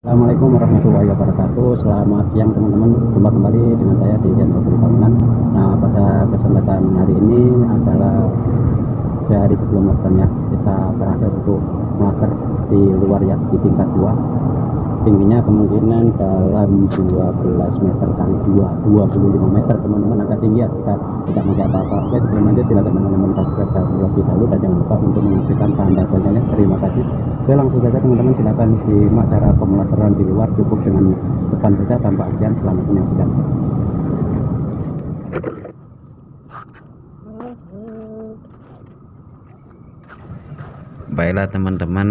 Assalamualaikum warahmatullahi wabarakatuh. Selamat siang teman-teman. Jumpa kembali dengan saya di channel Bangunan. Nah, pada kesempatan hari ini adalah sehari sebelum lockdown ya. Kita berakhir untuk master di luar ya, di tingkat 2. Tingginya kemungkinan dalam 12 meter kali 25 meter teman-teman, agak tinggi ya. Kita tidak pakai apa-apa. Oke, sebelum lanjut silakan teman-teman subscribe terlebih dahulu dan jangan lupa untuk mengaktifkan tanda loncengnya. Terima kasih. Oke, langsung saja teman-teman, silakan simak cara pemulasaran di luar, cukup dengan sepan saja tanpa ujian. Selamat menyaksikan. Baiklah teman-teman,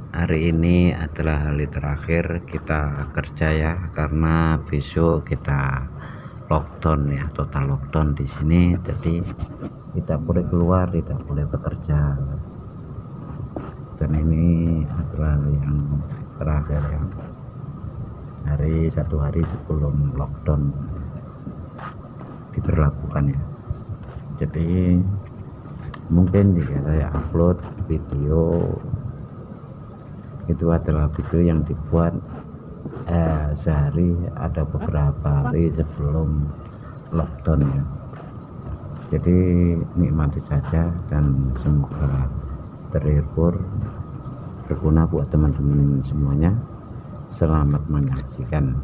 hari ini adalah hari terakhir kita kerja ya, karena besok kita lockdown ya, total lockdown di sini. Jadi tidak boleh keluar, tidak boleh bekerja. Dan ini adalah yang terakhir ya, satu hari sebelum lockdown diberlakukan ya. Jadi mungkin jika saya upload video itu adalah video yang dibuat sehari ada beberapa hari sebelum lockdown ya. Jadi nikmati saja dan semoga terhibur, berguna buat teman-teman semuanya. Selamat menyaksikan.